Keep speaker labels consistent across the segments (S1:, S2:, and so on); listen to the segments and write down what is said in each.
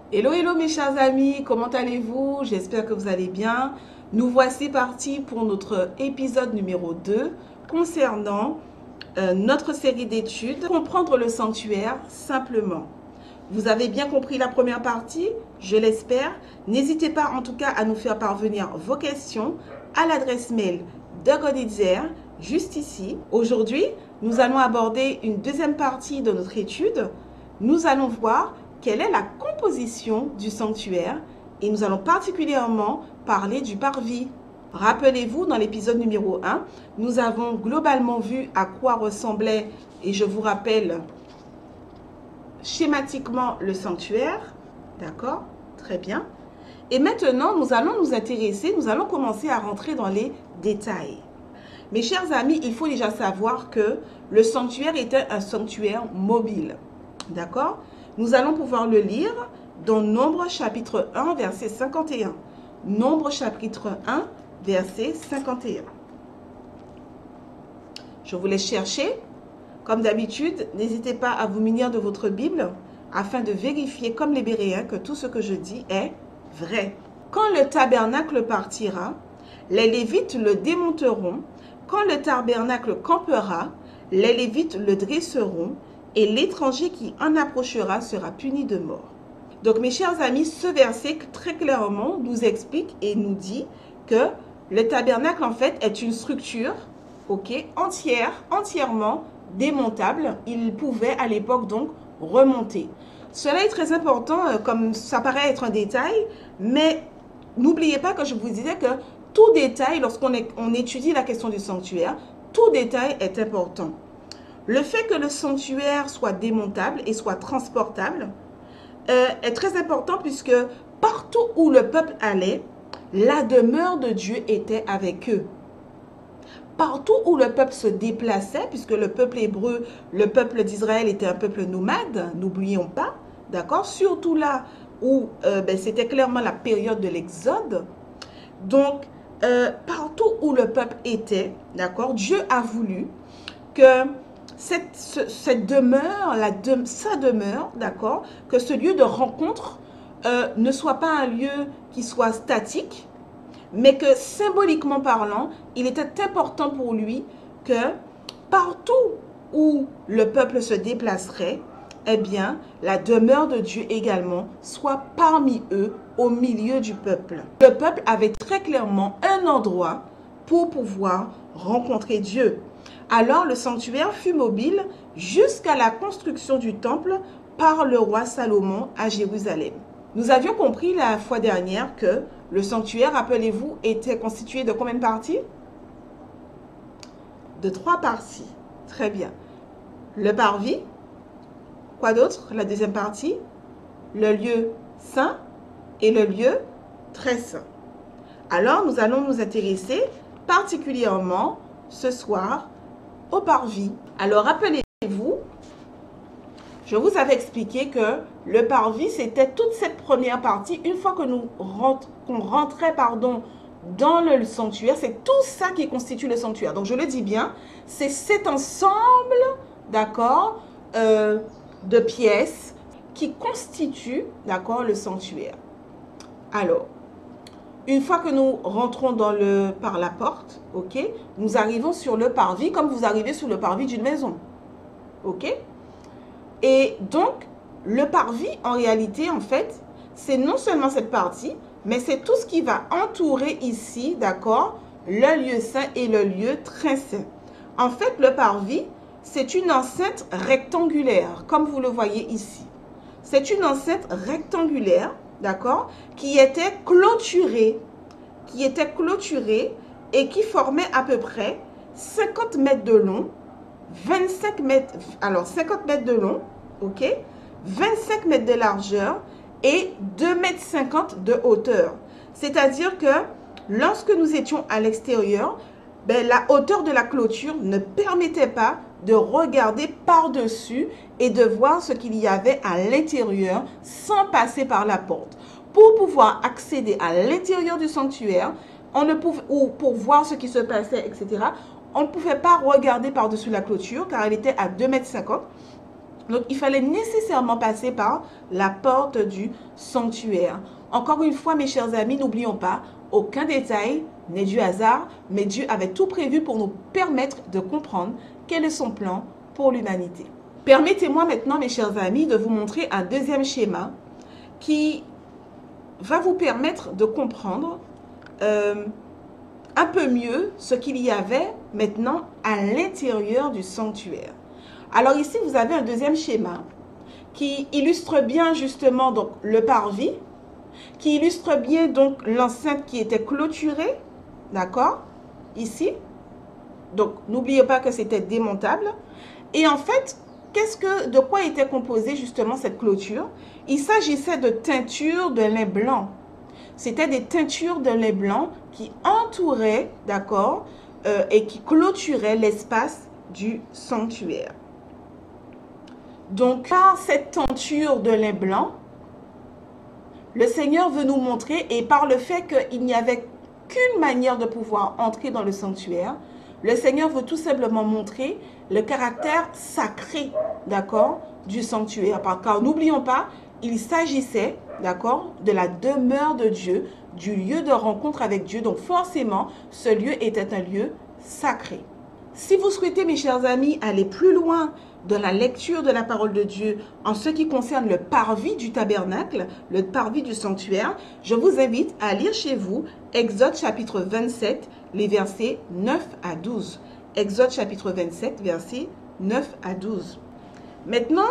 S1: Hello, hello mes chers amis, comment allez-vous? J'espère que vous allez bien. Nous voici partis pour notre épisode numéro 2 concernant notre série d'études Comprendre le sanctuaire simplement. Vous avez bien compris la première partie, je l'espère. N'hésitez pas en tout cas à nous faire parvenir vos questions à l'adresse mail de Goditzer, juste ici. Aujourd'hui, nous allons aborder une deuxième partie de notre étude. Nous allons voir quelle est la composition du sanctuaire et nous allons particulièrement parler du parvis. Rappelez-vous, dans l'épisode numéro 1, nous avons globalement vu à quoi ressemblait, et je vous rappelle schématiquement le sanctuaire. D'accord? Très bien. Et maintenant, nous allons nous intéresser, nous allons commencer à rentrer dans les détails. Mes chers amis, il faut déjà savoir que le sanctuaire était un sanctuaire mobile. D'accord? Nous allons pouvoir le lire dans Nombre chapitre 1, verset 51. Nombre chapitre 1, verset 51. Je vous laisse chercher. Comme d'habitude, n'hésitez pas à vous munir de votre Bible afin de vérifier, comme les Béréens, que tout ce que je dis est vrai. Quand le tabernacle partira, les Lévites le démonteront. Quand le tabernacle campera, les Lévites le dresseront et l'étranger qui en approchera sera puni de mort. Donc mes chers amis, ce verset très clairement nous explique et nous dit que le tabernacle en fait est une structure entièrement démontable. Il pouvait à l'époque donc remonter. Cela est très important, comme ça paraît être un détail, mais n'oubliez pas que je vous disais que tout détail, lorsqu'on étudie la question du sanctuaire, tout détail est important. Le fait que le sanctuaire soit démontable et soit transportable est très important puisque partout où le peuple allait, la demeure de Dieu était avec eux. Partout où le peuple se déplaçait, puisque le peuple hébreu, le peuple d'Israël était un peuple nomade, n'oublions pas, d'accord? Surtout là où c'était clairement la période de l'Exode. Donc, partout où le peuple était, d'accord, Dieu a voulu que cette demeure, sa demeure, d'accord, que ce lieu de rencontre ne soit pas un lieu qui soit statique, mais que symboliquement parlant, il était important pour lui que partout où le peuple se déplacerait, eh bien, la demeure de Dieu également soit parmi eux, au milieu du peuple. Le peuple avait très clairement un endroit pour pouvoir rencontrer Dieu. Alors le sanctuaire fut mobile jusqu'à la construction du temple par le roi Salomon à Jérusalem. Nous avions compris la fois dernière que le sanctuaire, rappelez-vous, était constitué de combien de parties? De 3 parties. Très bien. Le parvis. Quoi d'autre? La deuxième partie. Le lieu saint et le lieu très saint. Alors, nous allons nous intéresser particulièrement ce soir au parvis. Alors, rappelez-vous, je vous avais expliqué que le parvis, c'était toute cette première partie. Une fois que qu'on rentrait dans le sanctuaire, c'est tout ça qui constitue le sanctuaire. Donc, je le dis bien, c'est cet ensemble, d'accord, de pièces qui constituent, d'accord, le sanctuaire. Alors, une fois que nous rentrons par la porte, ok, nous arrivons sur le parvis comme vous arrivez sur le parvis d'une maison. Ok? Et donc, le parvis, en réalité, en fait, c'est non seulement cette partie, mais c'est tout ce qui va entourer ici, d'accord, le lieu saint et le lieu très saint. En fait, le parvis, c'est une enceinte rectangulaire, comme vous le voyez ici. C'est une enceinte rectangulaire, d'accord, qui était clôturée et qui formait à peu près 50 mètres de long, 50 mètres de long, ok, 25 mètres de largeur et 2,50 m de hauteur. C'est-à-dire que lorsque nous étions à l'extérieur, la hauteur de la clôture ne permettait pas de regarder par-dessus et de voir ce qu'il y avait à l'intérieur sans passer par la porte. Pour pouvoir accéder à l'intérieur du sanctuaire, ou pour voir ce qui se passait, etc., on ne pouvait pas regarder par-dessus la clôture car elle était à 2,50 m. Donc, il fallait nécessairement passer par la porte du sanctuaire. Encore une fois, mes chers amis, n'oublions pas, aucun détail n'est du hasard, mais Dieu avait tout prévu pour nous permettre de comprendre quel est son plan pour l'humanité. Permettez-moi maintenant, mes chers amis, de vous montrer un deuxième schéma qui va vous permettre de comprendre un peu mieux ce qu'il y avait maintenant à l'intérieur du sanctuaire. Alors ici, vous avez un deuxième schéma qui illustre bien justement donc, le parvis, qui illustre bien donc l'enceinte qui était clôturée, d'accord, ici. Donc, n'oubliez pas que c'était démontable. Et en fait, de quoi était composée justement cette clôture? Il s'agissait de teintures de lin blanc. C'était des teintures de lin blanc qui entouraient, d'accord, et qui clôturaient l'espace du sanctuaire. Donc, par cette teinture de lin blanc, le Seigneur veut nous montrer, et par le fait qu'il n'y avait qu'une manière de pouvoir entrer dans le sanctuaire, le Seigneur veut tout simplement montrer le caractère sacré, d'accord, du sanctuaire. Car n'oublions pas, il s'agissait, d'accord, de la demeure de Dieu, du lieu de rencontre avec Dieu. Donc forcément, ce lieu était un lieu sacré. Si vous souhaitez, mes chers amis, aller plus loin dans la lecture de la parole de Dieu en ce qui concerne le parvis du tabernacle, le parvis du sanctuaire, je vous invite à lire chez vous Exode chapitre 27, les versets 9 à 12. Exode chapitre 27, versets 9 à 12. Maintenant,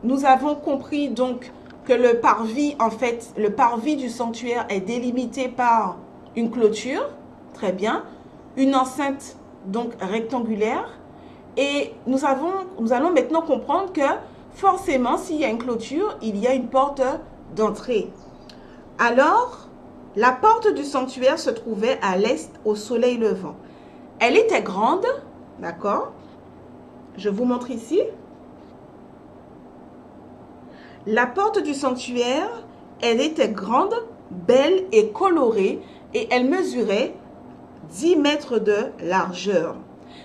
S1: nous avons compris donc que le parvis, en fait, le parvis du sanctuaire est délimité par une clôture, très bien, une enceinte donc rectangulaire, et nous allons maintenant comprendre que forcément, s'il y a une clôture, il y a une porte d'entrée. Alors, la porte du sanctuaire se trouvait à l'est au soleil levant. Elle était grande, d'accord? Je vous montre ici. La porte du sanctuaire, elle était grande, belle et colorée, et elle mesurait 10 mètres de largeur.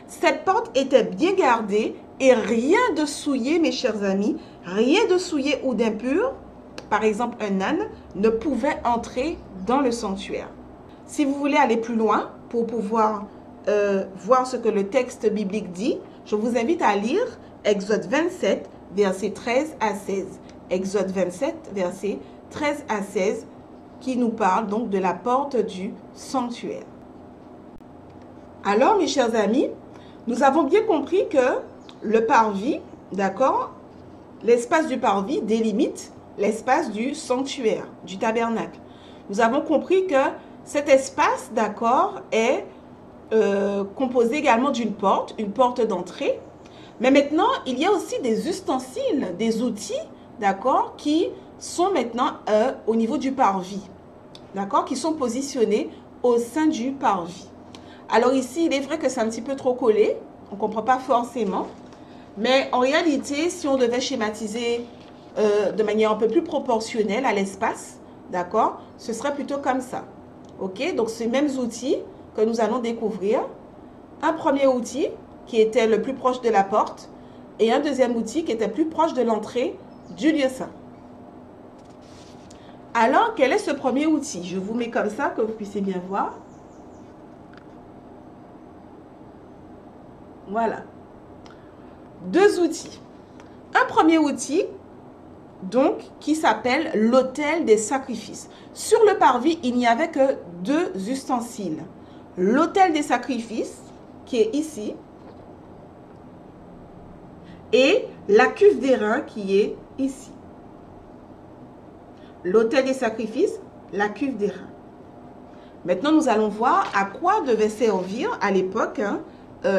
S1: Cette porte était bien gardée et rien de souillé, mes chers amis, rien de souillé ou d'impur, par exemple un âne, ne pouvait entrer dans le sanctuaire. Si vous voulez aller plus loin pour pouvoir voir ce que le texte biblique dit, je vous invite à lire Exode 27, versets 13 à 16. Exode 27, versets 13 à 16, qui nous parle donc de la porte du sanctuaire. Alors, mes chers amis, nous avons bien compris que le parvis, d'accord, l'espace du parvis délimite l'espace du sanctuaire, du tabernacle. Nous avons compris que cet espace, d'accord, est composé également d'une porte d'entrée. Mais maintenant, il y a aussi des ustensiles, des outils, d'accord, qui sont maintenant au niveau du parvis, d'accord, qui sont positionnés au sein du parvis. Alors ici, il est vrai que c'est un petit peu trop collé, on ne comprend pas forcément, mais en réalité, si on devait schématiser de manière un peu plus proportionnelle à l'espace, d'accord, ce serait plutôt comme ça. Ok, donc ces mêmes outils que nous allons découvrir. Un premier outil qui était le plus proche de la porte et un deuxième outil qui était plus proche de l'entrée du lieu saint. Alors, quel est ce premier outil? Je vous mets comme ça que vous puissiez bien voir. Voilà. Deux outils. Un premier outil, donc, qui s'appelle l'autel des sacrifices. Sur le parvis, il n'y avait que deux ustensiles. L'autel des sacrifices, qui est ici, et la cuve d'airain qui est ici. L'autel des sacrifices, la cuve d'airain. Maintenant, nous allons voir à quoi devait servir à l'époque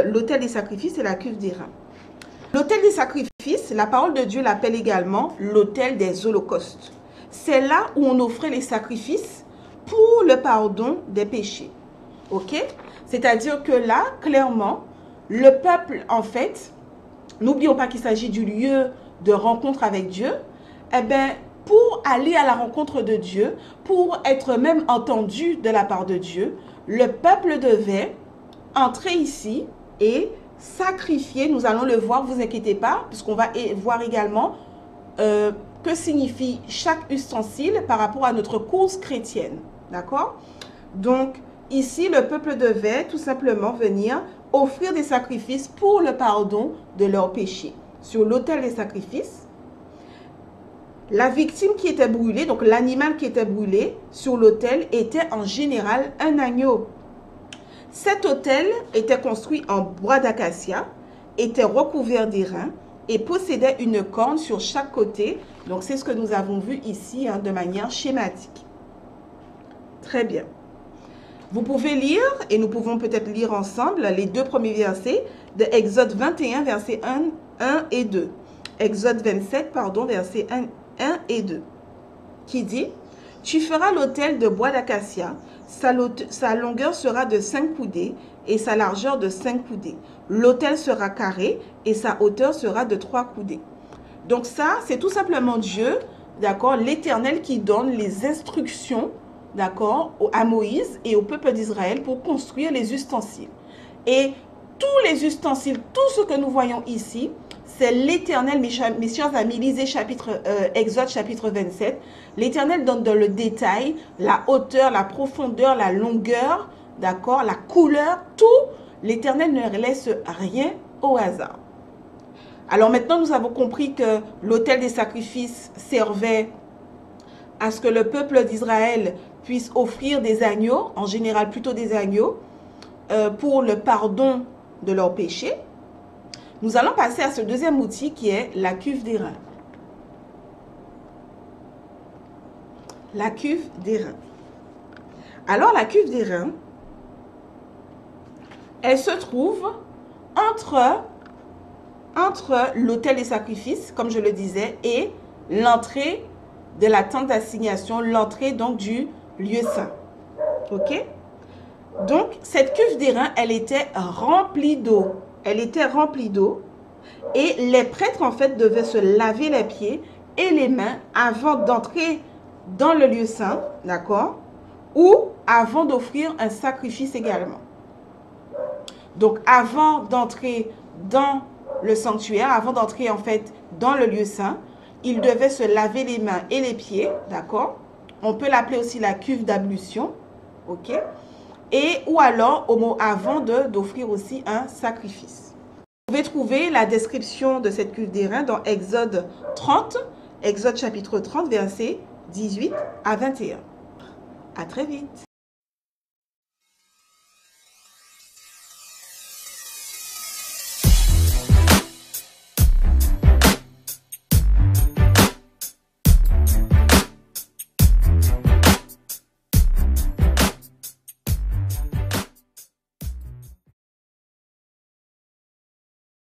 S1: l'autel des sacrifices et la cuve d'airain. L'autel des sacrifices, la parole de Dieu l'appelle également l'autel des holocaustes. C'est là où on offrait les sacrifices pour le pardon des péchés. Ok? C'est-à-dire que là, clairement, le peuple, en fait, n'oublions pas qu'il s'agit du lieu de rencontre avec Dieu, eh bien, pour aller à la rencontre de Dieu, pour être même entendu de la part de Dieu, le peuple devait entrer ici et sacrifier, nous allons le voir, vous inquiétez pas, puisqu'on va voir également que signifie chaque ustensile par rapport à notre cause chrétienne. D'accord? Donc, ici, le peuple devait tout simplement venir offrir des sacrifices pour le pardon de leurs péchés. Sur l'autel des sacrifices, la victime qui était brûlée, donc l'animal qui était brûlé sur l'autel, était en général un agneau. Cet autel était construit en bois d'acacia, était recouvert d'airain et possédait une corne sur chaque côté. Donc, c'est ce que nous avons vu ici de manière schématique. Très bien. Vous pouvez lire, et nous pouvons peut-être lire ensemble, les deux premiers versets de Exode 21, versets 1 et 2. Exode 27, pardon, versets 1 et 2, qui dit « Tu feras l'autel de bois d'acacia, sa longueur sera de 5 coudées et sa largeur de 5 coudées. L'autel sera carré et sa hauteur sera de 3 coudées. » Donc ça, c'est tout simplement Dieu, d'accord, l'Éternel qui donne les instructions, d'accord, à Moïse et au peuple d'Israël pour construire les ustensiles. Et tous les ustensiles, tout ce que nous voyons ici, c'est l'Éternel, mes chers amis, lisez Exode chapitre 27. L'Éternel donne dans le détail la hauteur, la profondeur, la longueur, d'accord, la couleur, tout. L'Éternel ne laisse rien au hasard. Alors maintenant, nous avons compris que l'autel des sacrifices servait à ce que le peuple d'Israël puisse offrir des agneaux, en général plutôt des agneaux, pour le pardon de leurs péchés. Nous allons passer à ce deuxième outil qui est la cuve d'airain. La cuve d'airain. Alors la cuve d'airain, elle se trouve entre l'autel des sacrifices, comme je le disais, et l'entrée de la tente d'assignation, l'entrée donc du lieu saint. Ok? Donc, cette cuve d'airain, elle était remplie d'eau. Elle était remplie d'eau. Et les prêtres, en fait, devaient se laver les pieds et les mains avant d'entrer dans le lieu saint, d'accord? Ou avant d'offrir un sacrifice également. Donc, avant d'entrer dans le sanctuaire, avant d'entrer, en fait, dans le lieu saint, ils devaient se laver les mains et les pieds, d'accord? On peut l'appeler aussi la cuve d'ablution, ok? Et ou alors avant d'offrir aussi un sacrifice. Vous pouvez trouver la description de cette cuve d'airain dans Exode 30, Exode chapitre 30, versets 18 à 21. À très vite.